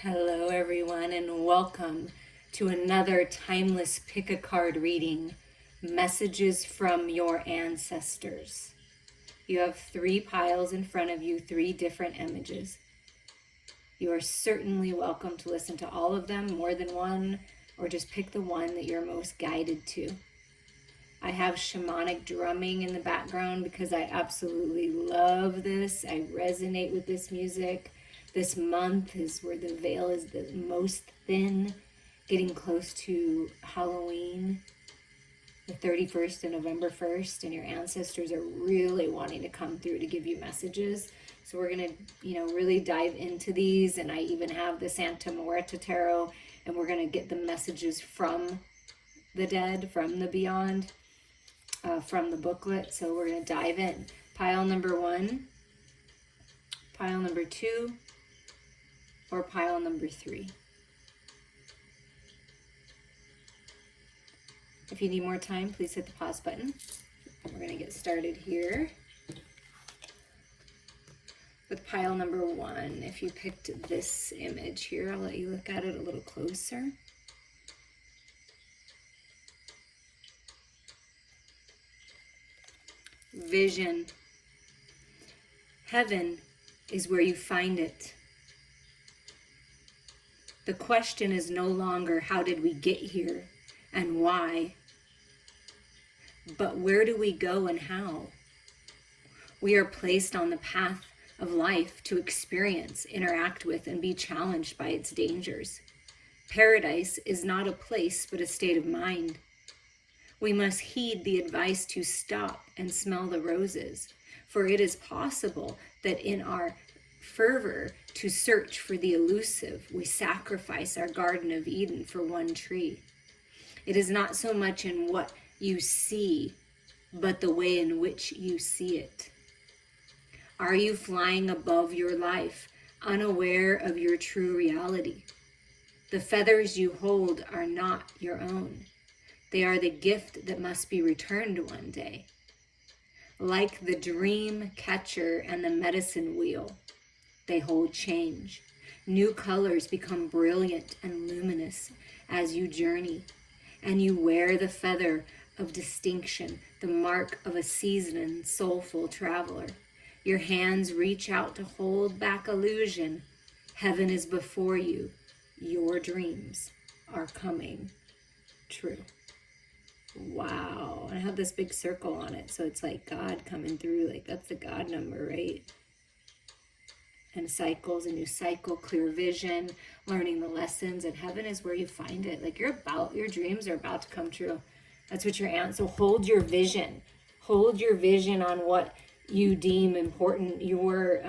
Hello everyone and welcome to another timeless pick a card reading, Messages from Your Ancestors. You have 3 piles in front of you, 3 different images. You are certainly welcome to listen to all of them, more than one, or just pick the one that you're most guided to. I have shamanic drumming in the background because I absolutely love this. I resonate with this music. This month is where the veil is the most thin, getting close to Halloween, the 31st and November 1st, and your ancestors are really wanting to come through to give you messages. So we're going to, really dive into these, and I even have the Santa Muerta Tarot, and we're going to get the messages from the dead, from the beyond, from the booklet. So we're going to dive in. Pile number 1, pile number 2, or pile number 3. If you need more time, please hit the pause button. We're going to get started here with pile number 1. If you picked this image here, I'll let you look at it a little closer. Vision. Heaven is where you find it. The question is no longer how did we get here and why, but where do we go and how? We are placed on the path of life to experience, interact with, and be challenged by its dangers. Paradise is not a place, but a state of mind. We must heed the advice to stop and smell the roses, for it is possible that in our fervor to search for the elusive, we sacrifice our Garden of Eden for one tree. It is not so much in what you see, but the way in which you see it. Are you flying above your life, unaware of your true reality? The feathers you hold are not your own. They are the gift that must be returned one day. Like the dream catcher and the medicine wheel, they hold change. New colors become brilliant and luminous as you journey, and you wear the feather of distinction, the mark of a seasoned, soulful traveler. Your hands reach out to hold back illusion. Heaven is before you. Your dreams are coming true. Wow. And I have this big circle on it, so it's like God coming through. Like that's the God number, right? And cycles, a new cycle, clear vision, learning the lessons, and heaven is where you find it. Like your dreams are about to come true. That's what so hold your vision. Hold your vision on what you deem important, your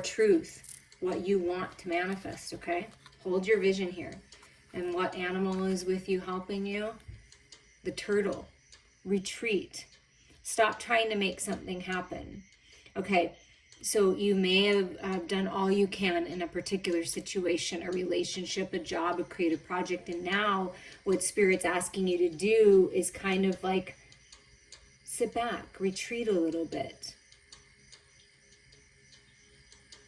truth, what you want to manifest, okay? Hold your vision here. And what animal is with you helping you? The turtle. Retreat. Stop trying to make something happen. Okay, so you may have done all you can in a particular situation, a relationship, a job, a creative project, and now what Spirit's asking you to do is kind of like sit back, retreat a little bit.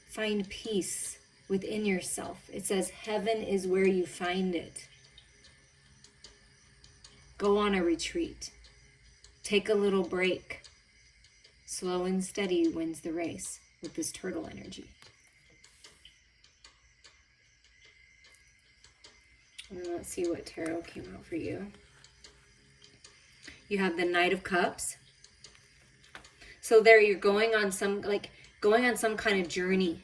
Find peace within yourself. It says heaven is where you find it. Go on a retreat. Take a little break. Slow and steady wins the race with this turtle energy. And let's see what tarot came out for you. You have the Knight of Cups. So there you're going on some kind of journey,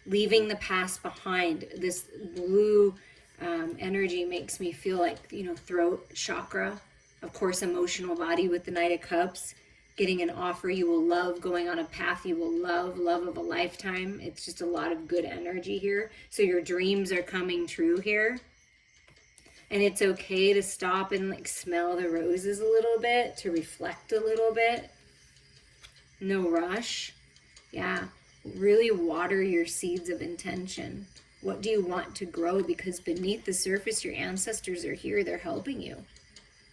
leaving the past behind. This blue energy makes me feel like, throat chakra. Of course, emotional body with the Knight of Cups. Getting an offer you will love, going on a path you will love of a lifetime. It's just a lot of good energy here. So your dreams are coming true here. And it's okay to stop and smell the roses a little bit, to reflect a little bit. No rush. Yeah, really water your seeds of intention. What do you want to grow? Because beneath the surface, your ancestors are here. They're helping you.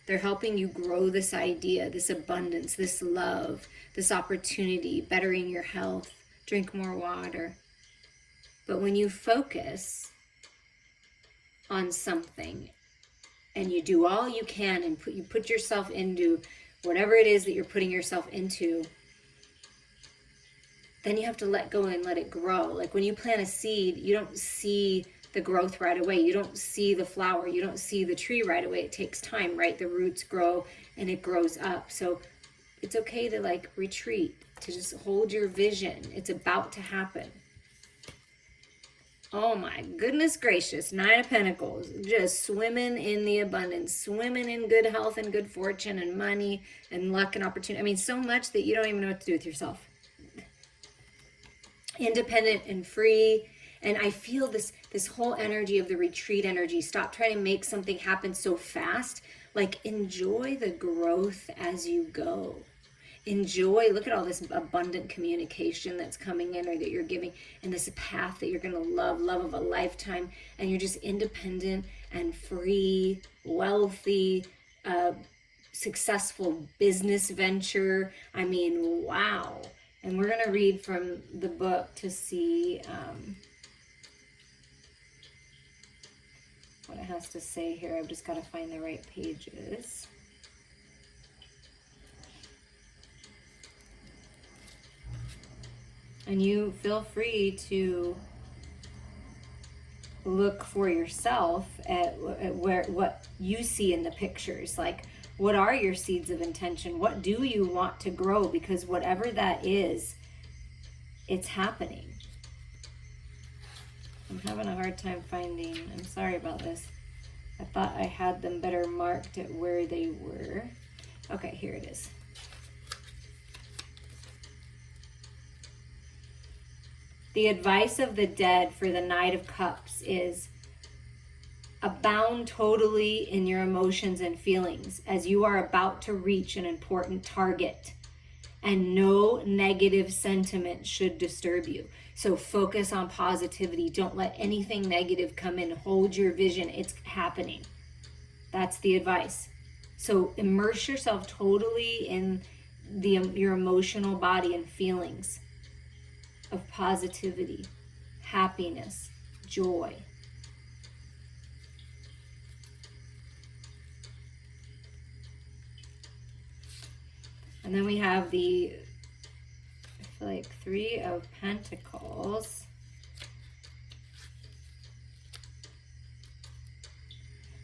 They're helping you grow this idea, this abundance, this love, this opportunity, bettering your health. Drink more water. But when you focus on something and you do all you can and you put yourself into whatever it is that you're putting yourself into, then you have to let go and let it grow. Like when you plant a seed, you don't see the growth right away. You don't see the flower. You don't see the tree right away. It takes time, right? The roots grow and it grows up. So it's okay to like retreat, to just hold your vision. It's about to happen. Oh my goodness gracious, Nine of Pentacles, just swimming in the abundance, swimming in good health and good fortune and money and luck and opportunity. I mean, so much that you don't even know what to do with yourself. Independent and free. And I feel this whole energy of the retreat energy. Stop trying to make something happen so fast. Like, enjoy the growth as you go. Enjoy, look at all this abundant communication that's coming in or that you're giving, and this path that you're going to love of a lifetime. And you're just independent and free, wealthy, successful business venture. I mean, wow. And we're going to read from the book to see what it has to say here. I've just got to find the right pages. And you feel free to look for yourself at what you see in the pictures. Like, what are your seeds of intention? What do you want to grow? Because whatever that is, it's happening. I'm having a hard time finding, I'm sorry about this. I thought I had them better marked at where they were. Okay, here it is. The advice of the dead for the Knight of Cups is abound totally in your emotions and feelings as you are about to reach an important target, and no negative sentiment should disturb you. So focus on positivity. Don't let anything negative come in. Hold your vision. It's happening. That's the advice. So immerse yourself totally in your emotional body and feelings of positivity, happiness, joy. And then we have the, I feel like, Three of Pentacles.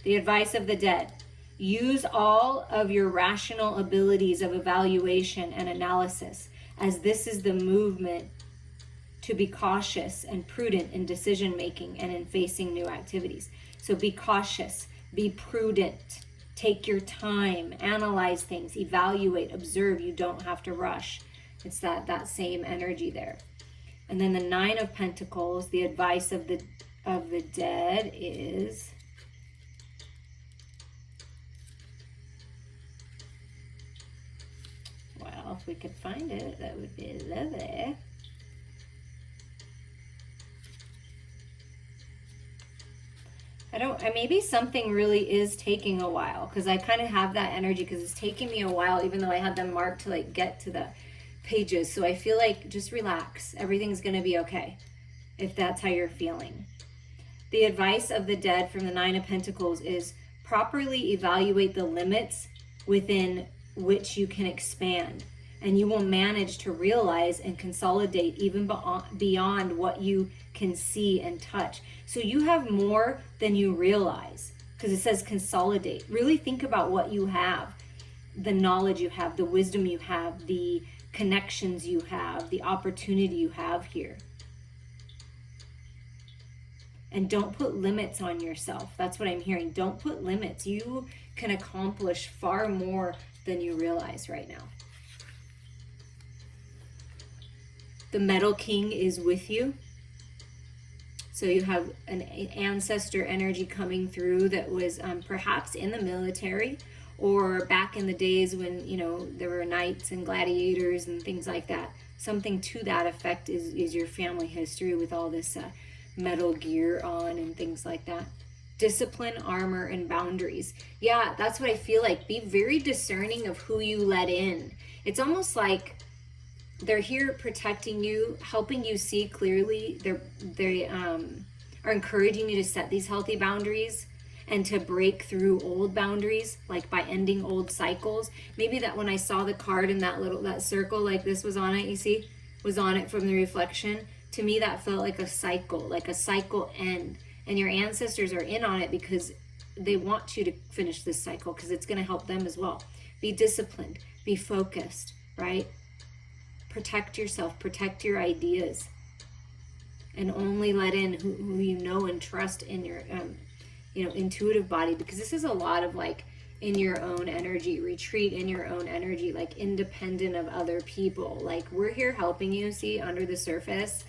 The advice of the dead. Use all of your rational abilities of evaluation and analysis, as this is the movement to be cautious and prudent in decision making and in facing new activities. So be cautious, be prudent, take your time, analyze things, evaluate, observe. You don't have to rush. It's that same energy there. And then the Nine of Pentacles, the advice of the dead is, well, if we could find it, that would be lovely. Maybe something really is taking a while, because I kind of have that energy, because it's taking me a while, even though I had them marked to like get to the pages. So I feel like just relax. Everything's going to be okay if that's how you're feeling. The advice of the dead from the Nine of Pentacles is properly evaluate the limits within which you can expand, and you will manage to realize and consolidate even beyond what you can see and touch. So you have more than you realize, because it says consolidate. Really think about what you have, the knowledge you have, the wisdom you have, the connections you have, the opportunity you have here. And don't put limits on yourself. That's what I'm hearing. Don't put limits. You can accomplish far more than you realize right now. The Metal King is with you. So you have an ancestor energy coming through that was perhaps in the military, or back in the days when, you know, there were knights and gladiators and things like that. Something to that effect is your family history with all this metal gear on and things like that. Discipline, armor, and boundaries. Yeah, that's what I feel like. Be very discerning of who you let in. It's almost like They're here protecting you, helping you see clearly. They are encouraging you to set these healthy boundaries and to break through old boundaries, like by ending old cycles. Maybe that when I saw the card in that circle, like this was on it, you see, was on it from the reflection. To me, that felt like a cycle end. And your ancestors are in on it because they want you to finish this cycle, because it's going to help them as well. Be disciplined, be focused, right? Protect yourself, protect your ideas, and only let in who you know and trust in your intuitive body, because this is a lot of like in your own energy, retreat in your own energy, like independent of other people. Like, we're here helping you see under the surface.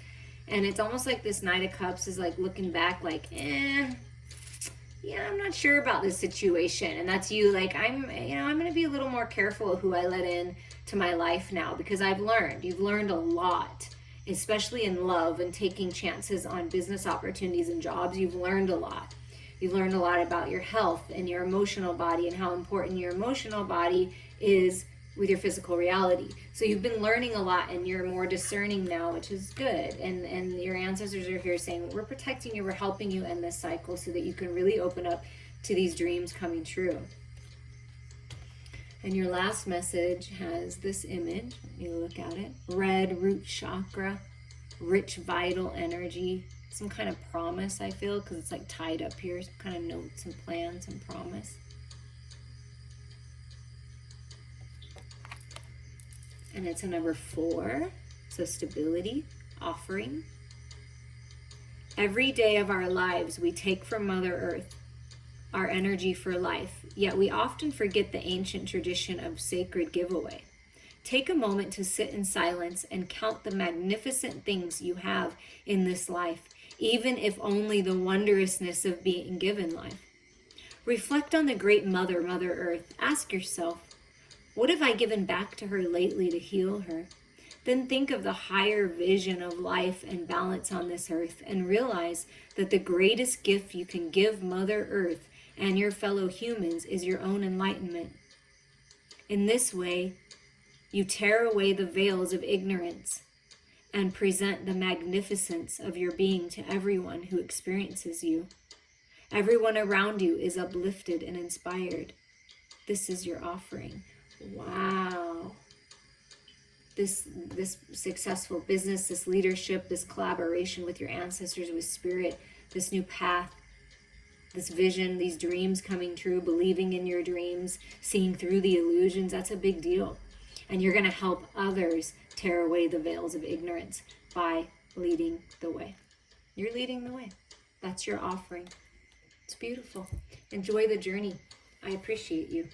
And it's almost like this Knight of Cups is like looking back like, yeah, I'm not sure about this situation. And that's you, like, I'm going to be a little more careful of who I let in to my life now, because you've learned a lot, especially in love and taking chances on business opportunities and jobs. You've learned a lot. You've learned a lot about your health and your emotional body, and how important your emotional body is with your physical reality. So you've been learning a lot, and you're more discerning now, which is good. And your ancestors are here saying, we're protecting you, we're helping you end this cycle so that you can really open up to these dreams coming true. And your last message has this image. Let me look at it. Red root chakra, rich vital energy, some kind of promise, I feel, because it's like tied up here, some kind of notes and plans and promise. And it's a number 4, so stability, offering. Every day of our lives, we take from Mother Earth our energy for life, yet we often forget the ancient tradition of sacred giveaway. Take a moment to sit in silence and count the magnificent things you have in this life, even if only the wondrousness of being given life. Reflect on the great Mother Earth. Ask yourself, what have I given back to her lately to heal her? Then think of the higher vision of life and balance on this earth, and realize that the greatest gift you can give Mother Earth and your fellow humans is your own enlightenment. In this way, you tear away the veils of ignorance and present the magnificence of your being to everyone who experiences you. Everyone around you is uplifted and inspired. This is your offering. Wow. This successful business, this leadership, this collaboration with your ancestors, with spirit, this new path, this vision, these dreams coming true, believing in your dreams, seeing through the illusions, that's a big deal. And you're going to help others tear away the veils of ignorance by leading the way. You're leading the way. That's your offering. It's beautiful. Enjoy the journey. I appreciate you.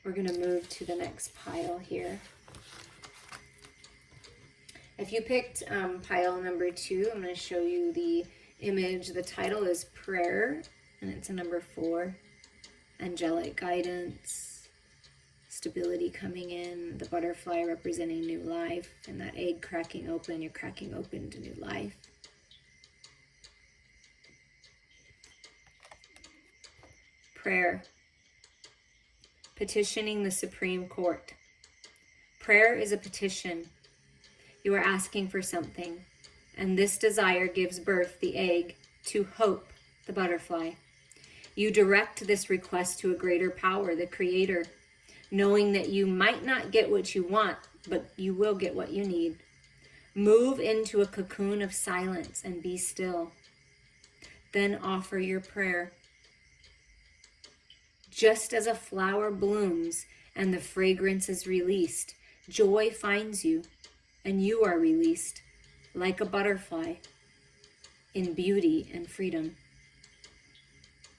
We're going to move to the next pile here. If you picked pile number 2, I'm going to show you the image. The title is Prayer, and it's a number 4. Angelic guidance, stability coming in, the butterfly representing new life, and that egg cracking open. You're cracking open to new life. Prayer. Petitioning the Supreme Court. Prayer is a petition. You are asking for something, and this desire gives birth, the egg, to hope, the butterfly. You direct this request to a greater power, the Creator, knowing that you might not get what you want, but you will get what you need. Move into a cocoon of silence and be still. Then offer your prayer. Just as a flower blooms and the fragrance is released, joy finds you, and you are released like a butterfly in beauty and freedom.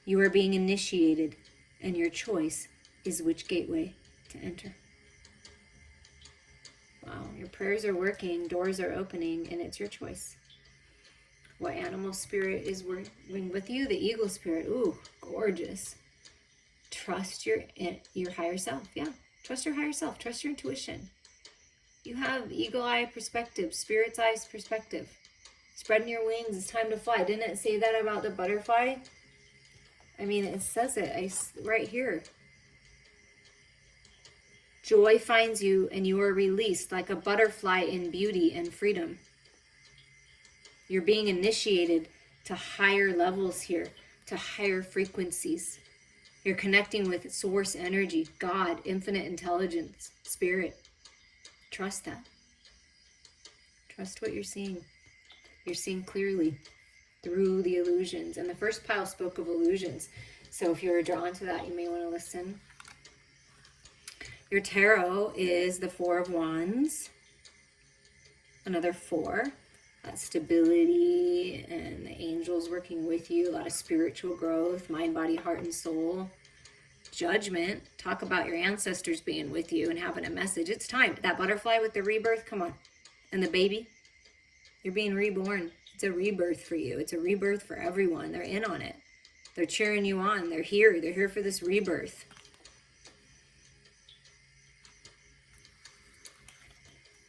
You are being initiated, and your choice is which gateway to enter. Wow, your prayers are working, doors are opening, and it's your choice. What animal spirit is working with you? The eagle spirit. Ooh, gorgeous. Trust your higher self. Yeah, trust your higher self. Trust your intuition. You have eagle eye perspective, spirit's eye perspective. Spreading your wings, it's time to fly. Didn't it say that about the butterfly? I mean, it says it right here. Joy finds you and you are released like a butterfly in beauty and freedom. You're being initiated to higher levels here, to higher frequencies. You're connecting with source energy, God, infinite intelligence, spirit. Trust that. Trust what you're seeing. You're seeing clearly through the illusions. And the first pile spoke of illusions. So if you're drawn to that, you may want to listen. Your tarot is the Four of Wands. Another 4. That's stability and the angels working with you. A lot of spiritual growth, mind, body, heart, and soul. Judgment. Talk about your ancestors being with you and having a message. It's time. That butterfly with the rebirth, come on. And the baby, you're being reborn. It's a rebirth for you. It's a rebirth for everyone. They're in on it. They're cheering you on. They're here. They're here for this rebirth.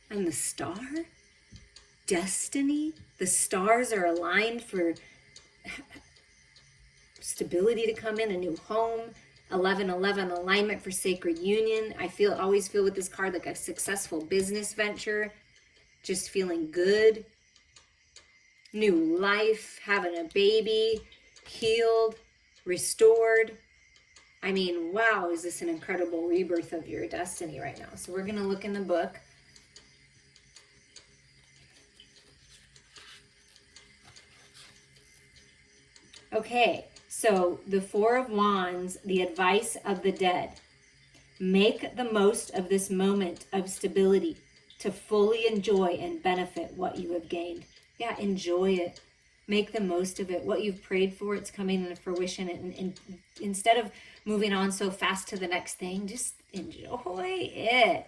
And the star, destiny. The stars are aligned for stability to come in, a new home. 11-11 alignment for sacred union. I always feel with this card like a successful business venture. Just feeling good. New life, having a baby, healed, restored. I mean, wow, is this an incredible rebirth of your destiny right now? So we're going to look in the book. Okay, so the Four of Wands, the advice of the dead. Make the most of this moment of stability to fully enjoy and benefit what you have gained. Yeah, enjoy it. Make the most of it. What you've prayed for, it's coming into fruition. And instead of moving on so fast to the next thing, just enjoy it.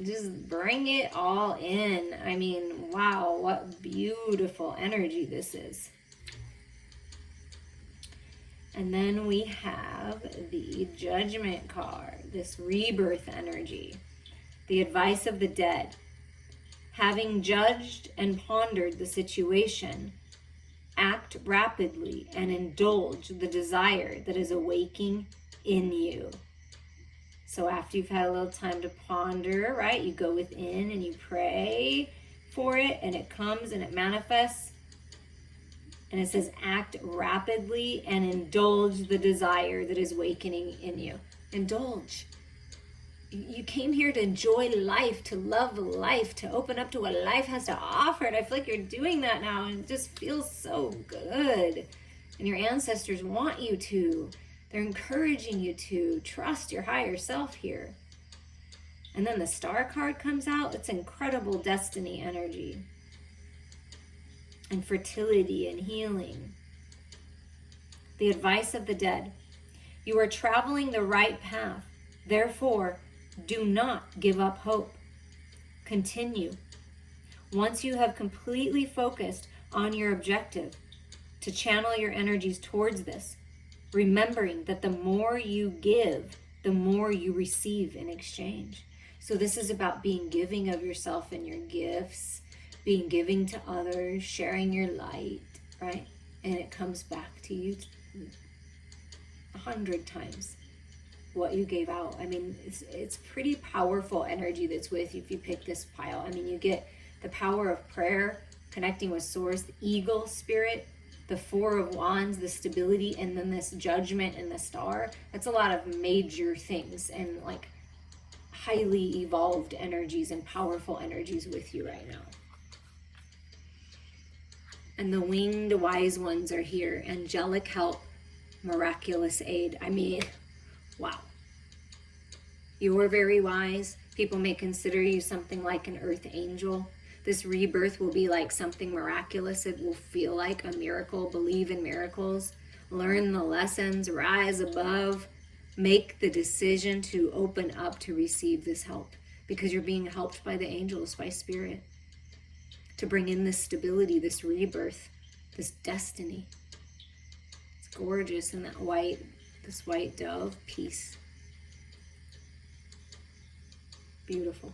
Just bring it all in. I mean, wow, what beautiful energy this is. And then we have the Judgment card, this rebirth energy, the advice of the dead. Having judged and pondered the situation, act rapidly and indulge the desire that is awaking in you. So after you've had a little time to ponder, right, you go within and you pray for it, and it comes and it manifests. And it says, act rapidly and indulge the desire that is awakening in you. Indulge. You came here to enjoy life, to love life, to open up to what life has to offer. And I feel like you're doing that now, and it just feels so good. And your ancestors want you to. They're encouraging you to trust your higher self here. And then the Star card comes out. It's incredible destiny energy. And fertility and healing. The advice of the dead. You are traveling the right path. Therefore, do not give up hope. Continue. Once you have completely focused on your objective, to channel your energies towards this, remembering that the more you give, the more you receive in exchange. So this is about being giving of yourself and your gifts, being giving to others, sharing your light, right? And it comes back to you 100 times what you gave out. I mean, it's pretty powerful energy that's with you if you pick this pile. I mean, you get the power of prayer, connecting with source, the eagle spirit, the Four of Wands, the stability, and then this Judgment and the Star. That's a lot of major things and like highly evolved energies and powerful energies with you right now. And the winged wise ones are here. Angelic help, miraculous aid. I mean, wow. You're very wise. People may consider you something like an earth angel. This rebirth will be like something miraculous. It will feel like a miracle. Believe in miracles. Learn the lessons. Rise above. Make the decision to open up to receive this help, because you're being helped by the angels, by spirit, to bring in this stability, this rebirth, this destiny. It's gorgeous. And that white, this white dove, peace. Beautiful.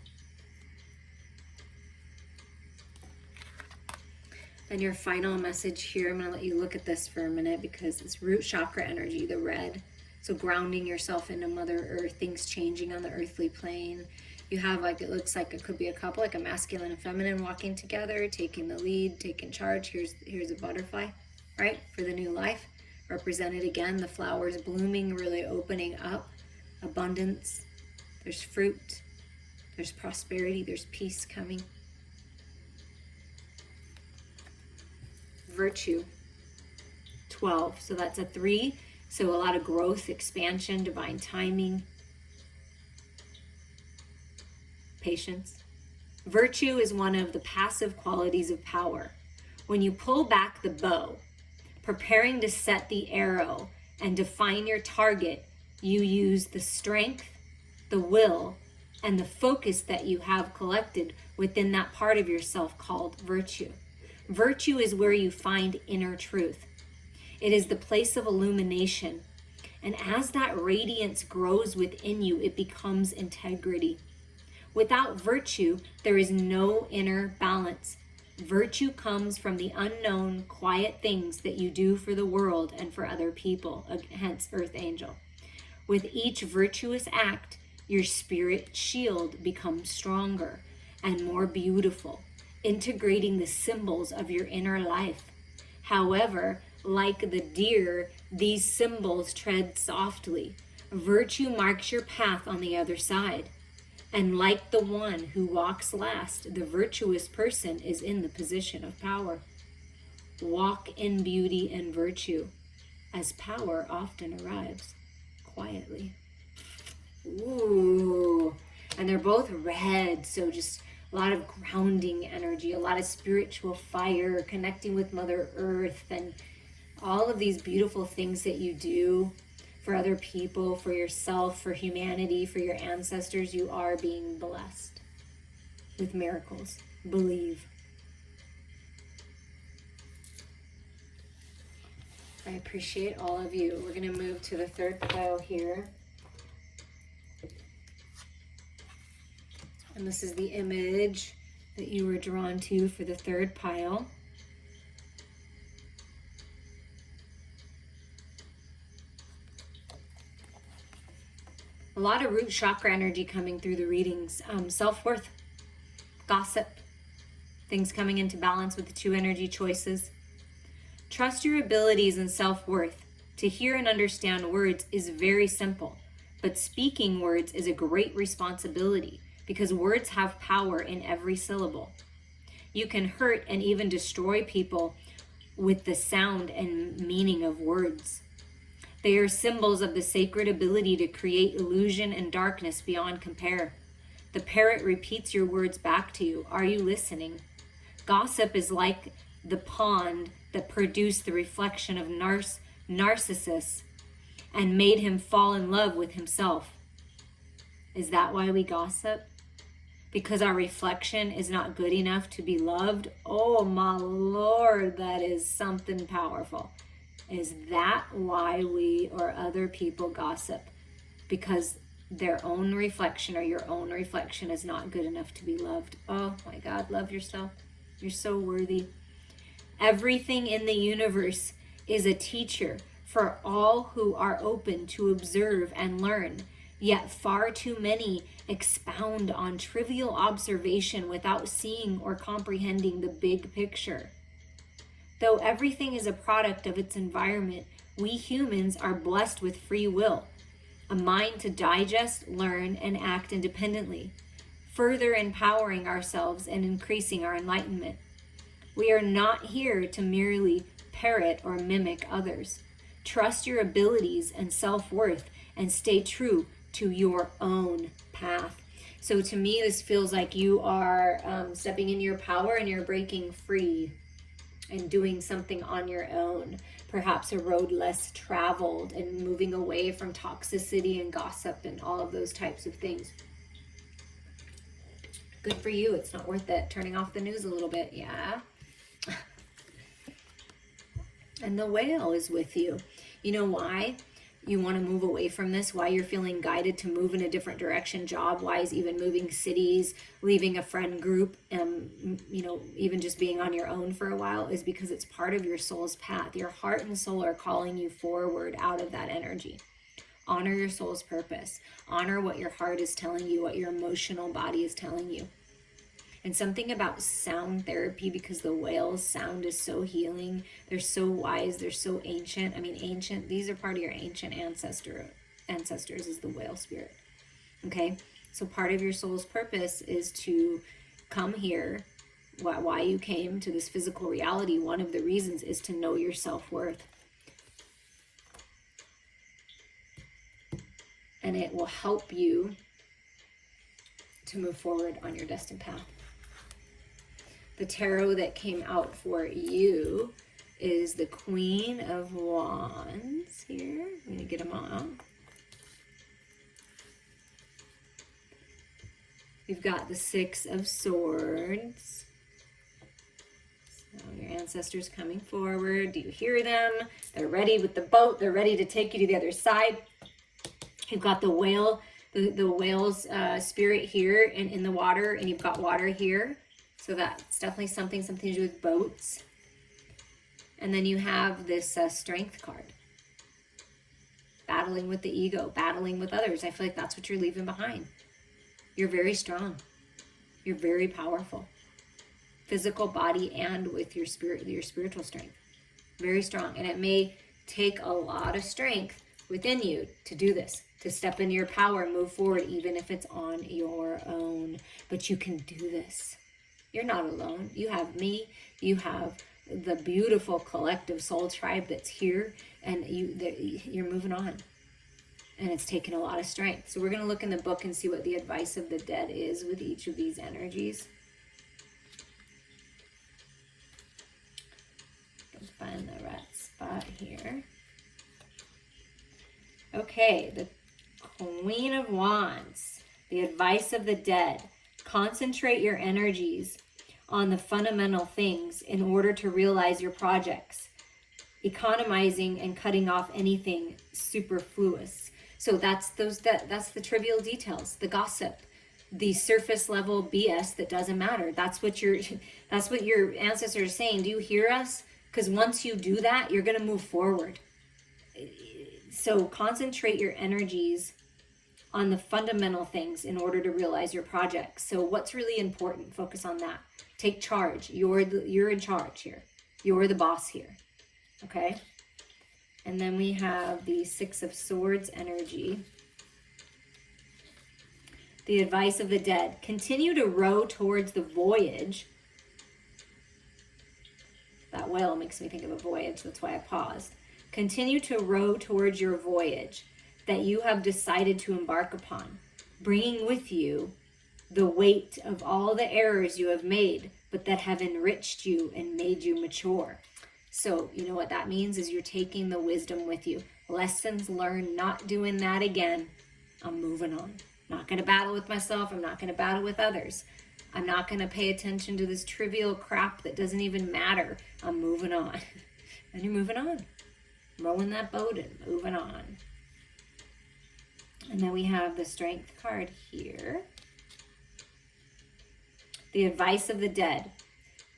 And your final message here, I'm going to let you look at this for a minute because it's root chakra energy, the red. So grounding yourself into Mother Earth, things changing on the earthly plane. You have, like, it looks like it could be a couple, like a masculine and feminine walking together, taking the lead, taking charge. Here's a butterfly, right? For the new life. Represented again, the flowers blooming, really opening up. Abundance. There's fruit. There's prosperity. There's peace coming. Virtue. 12. So that's a 3. So a lot of growth, expansion, divine timing. Patience. Virtue is one of the passive qualities of power. When you pull back the bow, preparing to set the arrow and define your target, you use the strength, the will, and the focus that you have collected within that part of yourself called virtue. Virtue is where you find inner truth. It is the place of illumination. And as that radiance grows within you, it becomes integrity. Without virtue, there is no inner balance. Virtue comes from the unknown, quiet things that you do for the world and for other people, hence Earth Angel. With each virtuous act, your spirit shield becomes stronger and more beautiful, integrating the symbols of your inner life. However, like the deer, these symbols tread softly. Virtue marks your path on the other side. And like the one who walks last, the virtuous person is in the position of power. Walk in beauty and virtue, as power often arrives quietly. Ooh, and they're both red, so just a lot of grounding energy, a lot of spiritual fire, connecting with Mother Earth, and all of these beautiful things that you do for other people, for yourself, for humanity, for your ancestors. You are being blessed with miracles. Believe. I appreciate all of you. We're going to move to the third pile here. And this is the image that you were drawn to for the third pile. A lot of root chakra energy coming through the readings. Self-worth, gossip, things coming into balance with the 2 energy choices. Trust your abilities and self-worth. To hear and understand words is very simple, but speaking words is a great responsibility because words have power in every syllable. You can hurt and even destroy people with the sound and meaning of words. They are symbols of the sacred ability to create illusion and darkness beyond compare. The parrot repeats your words back to you. Are you listening? Gossip is like the pond that produced the reflection of Narcissus and made him fall in love with himself. Is that why we gossip? Because our reflection is not good enough to be loved? Oh my Lord, that is something powerful. Is that why we or other people gossip? Because their own reflection or your own reflection is not good enough to be loved. Oh my God, love yourself. You're so worthy. Everything in the universe is a teacher for all who are open to observe and learn. Yet far too many expound on trivial observation without seeing or comprehending the big picture. Though everything is a product of its environment, we humans are blessed with free will, a mind to digest, learn, and act independently, further empowering ourselves and increasing our enlightenment. We are not here to merely parrot or mimic others. Trust your abilities and self-worth and stay true to your own path. So to me, this feels like you are stepping into your power and you're breaking free and doing something on your own. Perhaps a road less traveled and moving away from toxicity and gossip and all of those types of things. Good for you. It's not worth it. Turning off the news a little bit. Yeah. And the whale is with you. You know why you want to move away from this? Why you're feeling guided to move in a different direction, job-wise, even moving cities, leaving a friend group, even just being on your own for a while, is because it's part of your soul's path. Your heart and soul are calling you forward out of that energy. Honor your soul's purpose. Honor what your heart is telling you, what your emotional body is telling you. And something about sound therapy, because the whale's sound is so healing. They're so wise. They're so ancient. I mean, ancient. These are part of your ancient ancestors is the whale spirit. Okay? So part of your soul's purpose is to come here. Why you came to this physical reality, one of the reasons is to know your self-worth. And it will help you to move forward on your destined path. The tarot that came out for you is the Queen of Wands here. I'm going to get them all out. We've got the Six of Swords. So your ancestors coming forward. Do you hear them? They're ready with the boat. They're ready to take you to the other side. You've got the whale, the whale's spirit here and in the water, and you've got water here. So that's definitely something to do with boats. And then you have this strength card. Battling with the ego, battling with others. I feel like that's what you're leaving behind. You're very strong. You're very powerful. Physical body and with your spirit, your spiritual strength. Very strong. And it may take a lot of strength within you to do this, to step into your power, move forward, even if it's on your own. But you can do this. You're not alone. You have me. You have the beautiful collective soul tribe that's here, and you're moving on. And it's taken a lot of strength. So we're going to look in the book and see what the advice of the dead is with each of these energies. Let's find the right spot here. Okay, the Queen of Wands, the advice of the dead. Concentrate your energies on the fundamental things in order to realize your projects, economizing and cutting off anything superfluous. So that's the trivial details, the gossip, the surface level BS that doesn't matter. That's what your ancestors are saying. Do you hear us? Because once you do that, you're going to move forward. So concentrate your energies on the fundamental things in order to realize your projects. So what's really important? Focus on that. Take charge. You're in charge here. You're the boss here. Okay? And then we have the Six of Swords energy. The advice of the dead. Continue to row towards the voyage. That whale makes me think of a voyage. That's why I paused. Continue to row towards your voyage that you have decided to embark upon, bringing with you the weight of all the errors you have made, but that have enriched you and made you mature. So you know what that means is you're taking the wisdom with you. Lessons learned, not doing that again. I'm moving on. Not going to battle with myself. I'm not going to battle with others. I'm not going to pay attention to this trivial crap that doesn't even matter. I'm moving on. And you're moving on. Rowing that boat and moving on. And then we have the Strength card here. The advice of the dead.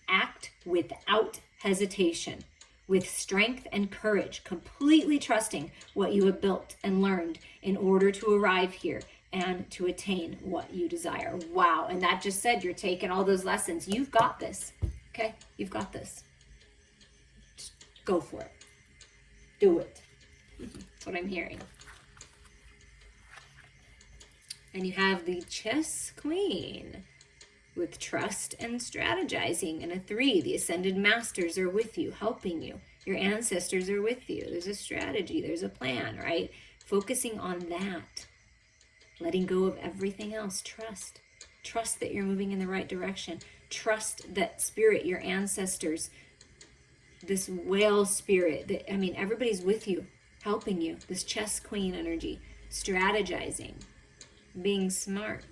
Act without hesitation, with strength and courage, completely trusting what you have built and learned in order to arrive here and to attain what you desire. Wow. And that just said you're taking all those lessons. You've got this. Okay? You've got this. Just go for it. Do it. That's what I'm hearing. And you have the Chess Queen with trust and strategizing. And a 3, the Ascended Masters are with you, helping you. Your ancestors are with you. There's a strategy. There's a plan, right? Focusing on that. Letting go of everything else. Trust. Trust that you're moving in the right direction. Trust that spirit, your ancestors, this whale spirit, that, I mean, everybody's with you, helping you. This Chess Queen energy. Strategizing. Being smart.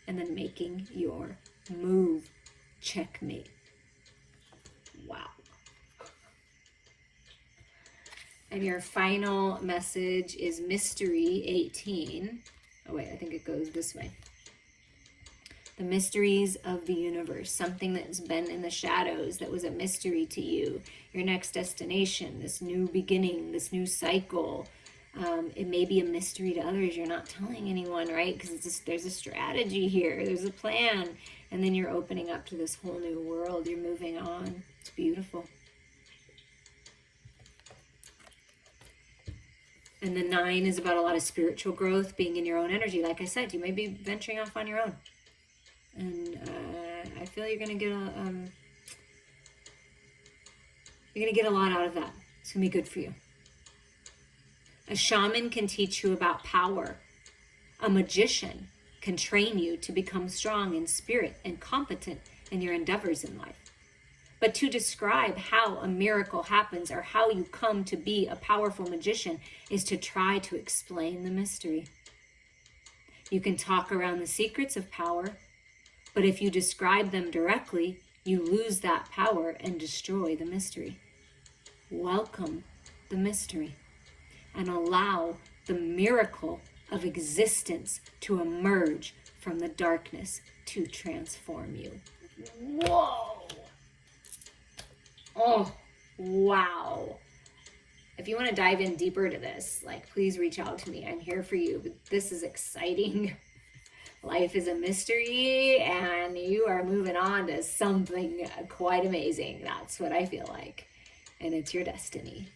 And then making your move. Checkmate. Wow. And your final message is Mystery 18. Oh wait, I think it goes this way. The mysteries of the universe, something that's been in the shadows that was a mystery to you, your next destination, this new beginning, this new cycle. It may be a mystery to others. You're not telling anyone, right? Because there's a strategy here, there's a plan, and then you're opening up to this whole new world. You're moving on. It's beautiful. And the 9 is about a lot of spiritual growth, being in your own energy. Like I said, you may be venturing off on your own. And I feel you're gonna get a lot out of that. It's gonna be good for you. A shaman can teach you about power. A magician can train you to become strong in spirit and competent in your endeavors in life. But to describe how a miracle happens or how you come to be a powerful magician is to try to explain the mystery. You can talk around the secrets of power, but if you describe them directly, you lose that power and destroy the mystery. Welcome the mystery and allow the miracle of existence to emerge from the darkness to transform you. Whoa! Oh, wow. If you want to dive in deeper to this, please reach out to me. I'm here for you. But this is exciting. Life is a mystery, and you are moving on to something quite amazing. That's what I feel like. And it's your destiny.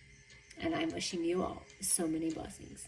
And I'm wishing you all so many blessings.